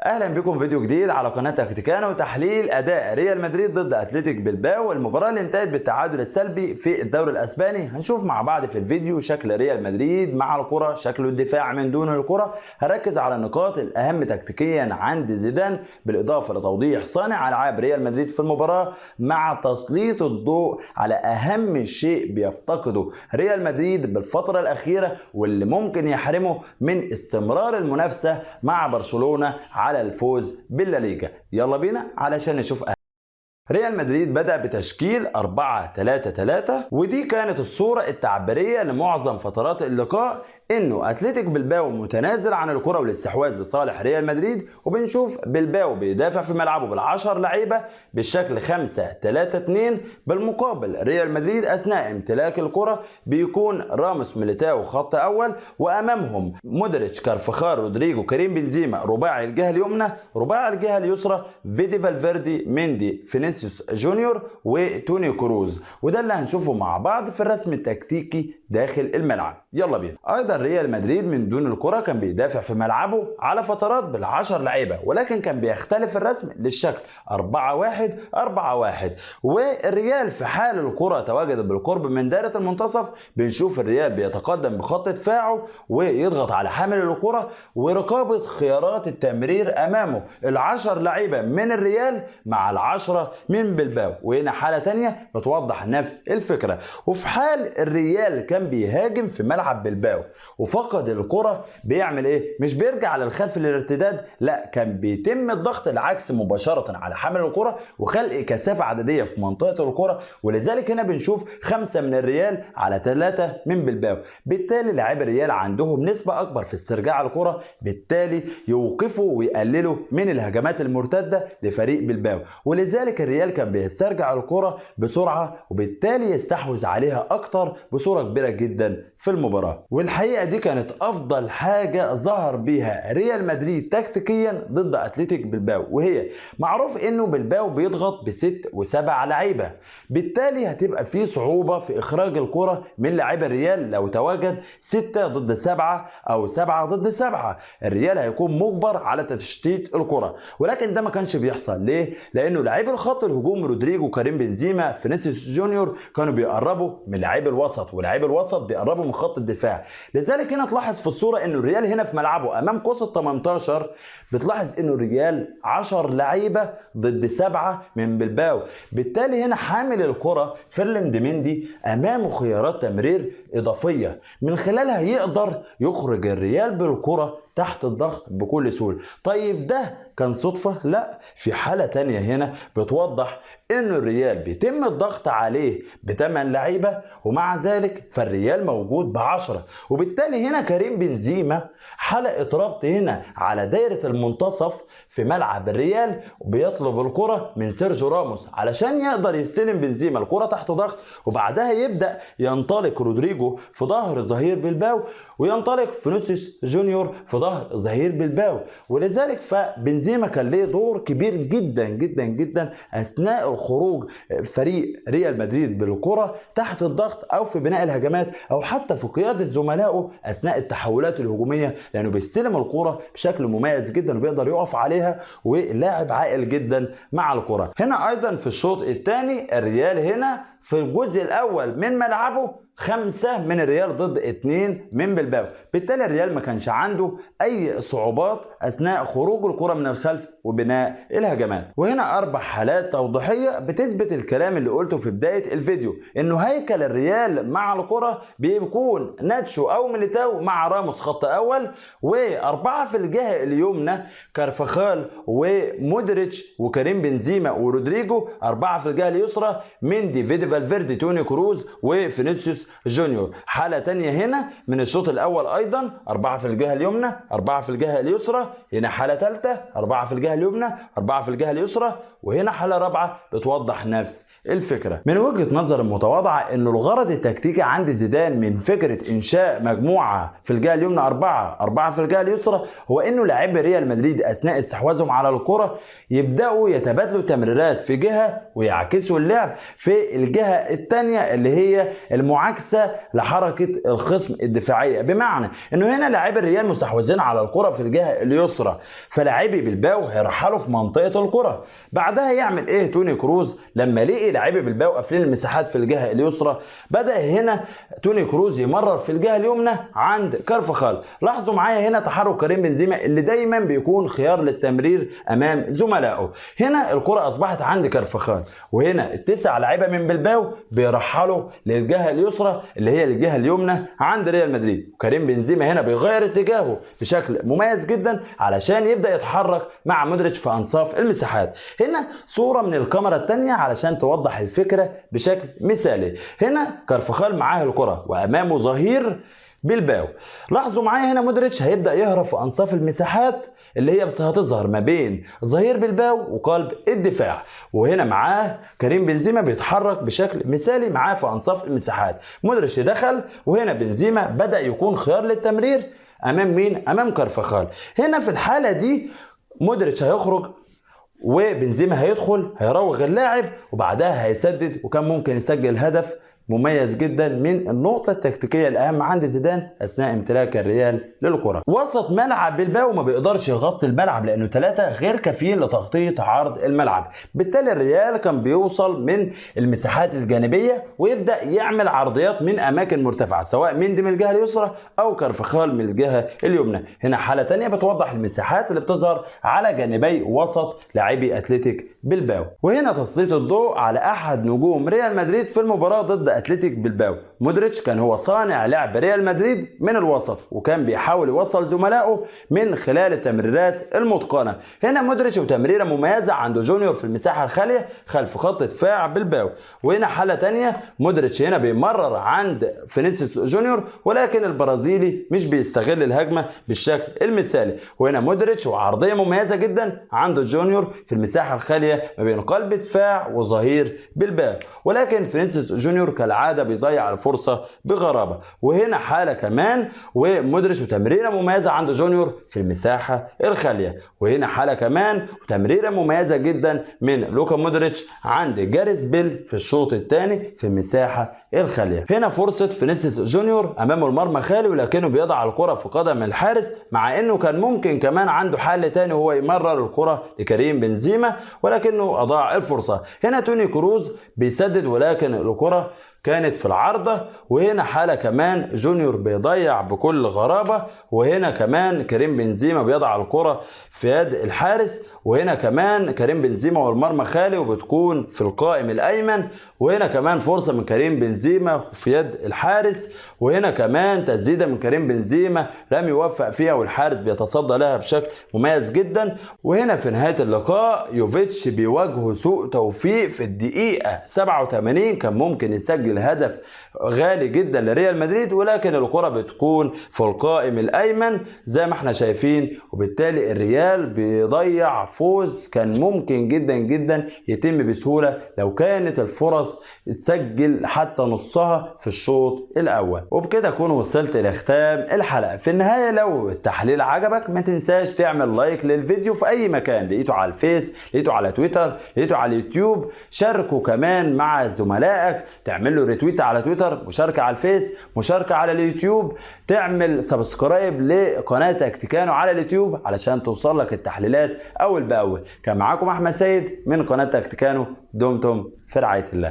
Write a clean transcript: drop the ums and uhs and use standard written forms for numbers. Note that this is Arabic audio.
اهلا بكم فيديو جديد على قناه تكتيكانا وتحليل اداء ريال مدريد ضد اتلتيك بلباو، المباراه اللي انتهت بالتعادل السلبي في الدوري الاسباني. هنشوف مع بعض في الفيديو شكل ريال مدريد مع الكره، شكل الدفاع من دون الكره. هركز على النقاط الاهم تكتيكيا عند زيدان، بالاضافه لتوضيح صانع العاب ريال مدريد في المباراه، مع تسليط الضوء على اهم شيء بيفتقده ريال مدريد بالفتره الاخيره واللي ممكن يحرمه من استمرار المنافسه مع برشلونه على الفوز بالليجا. يلا بينا علشان نشوف ريال مدريد بدأ بتشكيل 4-3-3، ودي كانت الصورة التعبيرية لمعظم فترات اللقاء، انه اتلتيك بلباو متنازل عن الكرة والاستحواذ لصالح ريال مدريد، وبنشوف بلباو بيدافع في ملعبه بال10 لعيبة بالشكل 5-3-2. بالمقابل ريال مدريد اثناء امتلاك الكرة بيكون راموس ميليتاو خط اول، وامامهم مودريتش كارفخال رودريجو كريم بنزيما رباعي الجهة اليمنى، رباعي الجهة اليسرى فيدي فالفيردي ميندي فينيسيوس جونيور وتوني كروز. وده اللي هنشوفه مع بعض في الرسم التكتيكي داخل الملعب. يلا بينا. ايضا ريال مدريد من دون الكرة كان بيدافع في ملعبه على فترات بال10 لعيبة، ولكن كان بيختلف الرسم للشكل 4-1-4-1. والريال في حال الكرة تواجدت بالقرب من دائرة المنتصف بنشوف الريال بيتقدم بخط دفاعه ويضغط على حامل الكرة، ورقابة خيارات التمرير امامه ال10 لعيبة من الريال مع ال10 من بلباو. وهنا حالة تانية بتوضح نفس الفكرة. وفي حال الريال كان بيهاجم في ملعب بلباو وفقد الكرة بيعمل ايه؟ مش بيرجع للخلف للارتداد، لا، كان بيتم الضغط العكس مباشرة على حامل الكرة وخلق كثافة عددية في منطقة الكرة. ولذلك هنا بنشوف 5 من الريال على 3 من بلباو. بالتالي لاعبي الريال عندهم نسبة اكبر في استرجاع الكرة، بالتالي يوقفوا ويقللوا من الهجمات المرتدة لفريق بلباو. ولذلك الريال كان بيسترجع الكرة بسرعة وبالتالي يستحوذ عليها اكتر بصورة كبيرة جدا في المباراة. والحقيقة دي كانت افضل حاجة ظهر بيها ريال مدريد تكتيكيا ضد اتلتيك بلباو، وهي معروف انه بلباو بيضغط ب6 و7 لعيبة، بالتالي هتبقى في صعوبة في اخراج الكرة من لاعبي الريال. لو تواجد 6 ضد 7 او 7 ضد 7 الريال هيكون مجبر على تشتيت الكرة، ولكن ده ما كانش بيحصل. ليه؟ لانه لاعبي الخط الهجوم رودريجو كريم بنزيما فينيسيوس جونيور كانوا بيقربوا من لاعبي الوسط، ولاعبي الوسط بيقربوا من خط الدفاع. لذلك هنا تلاحظ في الصورة انه الريال هنا في ملعبه امام قوس ال18 بتلاحظ انه الريال 10 لعيبة ضد 7 من بلباو. بالتالي هنا حامل الكرة فيرلاند مندي امامه خيارات تمرير اضافية من خلالها يقدر يخرج الريال بالكرة تحت الضغط بكل سهولة. طيب ده كان صدفة؟ لا، في حالة تانية هنا بتوضح ان الريال بيتم الضغط عليه ب8 لعيبة ومع ذلك فالريال موجود ب10. وبالتالي هنا كريم بنزيما حلقة ربط هنا على دايرة المنتصف في ملعب الريال وبيطلب الكرة من سيرجيو راموس علشان يقدر يستلم بنزيما الكرة تحت ضغط، وبعدها يبدأ ينطلق رودريجو في ظهر ظهير بلباو وينطلق فينيسيوس جونيور في ظهر ظهير بلباو. ولذلك فبنزيما كان له دور كبير جدا جدا جدا اثناء الخروج فريق ريال مدريد بالكرة تحت الضغط او في بناء الهجمات او حتى في قيادة زملائه اثناء التحولات الهجومية، لانه بيستلم الكرة بشكل مميز جدا وبيقدر يقف عليها، ولاعب عاقل جدا مع الكرة. هنا ايضا في الشوط الثاني الريال هنا في الجزء الاول من ملعبه 5 من الريال ضد 2 من بلباو، بالتالي الريال ما كانش عنده اي صعوبات اثناء خروج الكرة من الخلف وبناء الهجمات. وهنا 4 حالات توضيحية بتثبت الكلام اللي قلته في بداية الفيديو، انه هيكل الريال مع الكرة بيكون ناتشو او ميليتاو مع راموس خط اول، و4 في الجهة اليمنى كارفخال ومودريتش وكريم بنزيما ورودريجو، 4 في الجهة اليسرى مندي فيدي فالفيردي توني كروز وفينيسيوس جونيور. حالة تانية هنا من الشوط الاول ايضا 4 في الجهة اليمنى 4 في الجهة اليسرى. هنا حالة ثالثة 4 في الجهة اليمنى 4 في الجهة اليسرى. وهنا حالة رابعة بتوضح نفس الفكرة. من وجهة نظر المتواضعة انه الغرض التكتيكي عند زيدان من فكرة انشاء مجموعة في الجهة اليمنى 4 في الجهة اليسرى هو انه لاعبي ريال مدريد اثناء استحواذهم على الكرة يبدأوا يتبادلوا تمريرات في جهة ويعكسوا اللعب في الجهة الثانية اللي هي المعاكسة معاكسه لحركه الخصم الدفاعيه، بمعنى انه هنا لاعبي الريال مستحوذين على الكره في الجهه اليسرى، فلاعبي بلباو هيرحلوا في منطقه الكره. بعدها يعمل ايه توني كروز لما لقي لاعبي بلباو قافلين المساحات في الجهه اليسرى؟ بدا هنا توني كروز يمرر في الجهه اليمنى عند كارفخال. لاحظوا معايا هنا تحرك كريم بنزيما اللي دايما بيكون خيار للتمرير امام زملائه. هنا الكره اصبحت عند كارفخال، وهنا التسع لاعيبه من بلباو بيرحلوا للجهه اليسرى اللي هي الجهه اليمنى عند ريال مدريد. وكريم بنزيما هنا بيغير اتجاهه بشكل مميز جدا علشان يبدا يتحرك مع مودريتش في انصاف المساحات. هنا صوره من الكاميرا الثانيه علشان توضح الفكره بشكل مثالي. هنا كارفخال معاه الكره وامامه ظهير بلباو. لاحظوا معايا هنا مودريتش هيبدا يهرب في انصاف المساحات اللي هي هتظهر ما بين ظهير بلباو وقلب الدفاع، وهنا معاه كريم بنزيما بيتحرك بشكل مثالي معاه في انصاف المساحات. مودريتش دخل، وهنا بنزيما بدا يكون خيار للتمرير امام مين؟ امام كارفخال. هنا في الحاله دي مودريتش هيخرج وبنزيما هيدخل هيراوغ اللاعب وبعدها هيسدد، وكان ممكن يسجل هدف مميز جدا من النقطة التكتيكية الأهم عند زيدان أثناء امتلاك الريال للكرة. وسط ملعب بلباو ما بيقدرش يغطي الملعب لأنه ثلاثة غير كافيين لتغطية عرض الملعب، بالتالي الريال كان بيوصل من المساحات الجانبية ويبدأ يعمل عرضيات من أماكن مرتفعة، سواء مندي من الجهة اليسرى أو كارفخال من الجهة اليمنى. هنا حالة تانية بتوضح المساحات اللي بتظهر على جانبي وسط لاعبي أتلتيك بلباو. وهنا تسليط الضوء على أحد نجوم ريال مدريد في المباراة ضد أتلتيك بلباو. مودريتش كان هو صانع لعب ريال مدريد من الوسط، وكان بيحاول يوصل زملائه من خلال التمريرات المتقنة. هنا مودريتش وتمريرة مميزة عند جونيور في المساحة الخالية خلف خط دفاع بلباو. وهنا حالة تانية مودريتش هنا بيمرر عند فينيسيوس جونيور، ولكن البرازيلي مش بيستغل الهجمة بالشكل المثالي. وهنا مودريتش وعرضية مميزة جدا عند جونيور في المساحة الخالية ما بين قلب دفاع وظهير بلباو، ولكن فينيسيوس جونيور كالعادة بيضيع الفرصة بغرابة. وهنا حالة كمان ومودريتش وتمريرة مميزة عند جونيور في المساحة الخالية. وهنا حالة كمان وتمريرة مميزة جدا من لوكا مودريتش عند جاريث بيل في الشوط الثاني في المساحة الخالية. هنا فرصة فينيسيوس جونيور أمامه المرمى خالي، ولكنه بيضع الكرة في قدم الحارس، مع انه كان ممكن كمان عنده حل تاني وهو يمرر الكرة لكريم بنزيما، ولكنه أضاع الفرصة. هنا توني كروز بيسدد ولكن الكرة كانت في العارضة. وهنا حالة كمان جونيور بيضيع بكل غرابة، وهنا كمان كريم بنزيما بيضع الكرة في يد الحارس. وهنا كمان كريم بنزيما والمرمى خالي وبتكون في القائم الأيمن. وهنا كمان فرصة من كريم بنزيما في يد الحارس. وهنا كمان تسديدة من كريم بنزيما لم يوفق فيها والحارس بيتصدى لها بشكل مميز جدا. وهنا في نهاية اللقاء يوفيتش بيواجهه سوء توفيق في الدقيقة 87، كان ممكن يسجل هدف غالي جدا لريال مدريد، ولكن الكرة بتكون في القائم الأيمن زي ما احنا شايفين، وبالتالي الريال بيضيع فوز كان ممكن جدا جدا يتم بسهولة لو كانت الفرص تسجل حتى نصها في الشوط الأول. وبكده أكون وصلت لختام الحلقة. في النهاية لو التحليل عجبك ما تنساش تعمل لايك للفيديو في أي مكان، لقيته على الفيس، لقيته على تويتر، لقيته على اليوتيوب، شاركه كمان مع زملائك، تعمل له ريتويت على تويتر، مشاركة على الفيس، مشاركة على اليوتيوب، تعمل سبسكرايب لقناة تكتيكانو على اليوتيوب علشان توصل لك التحليلات أول بأول. كان معاكم أحمد سيد من قناة تكتيكانو، دمتم في رعاية الله.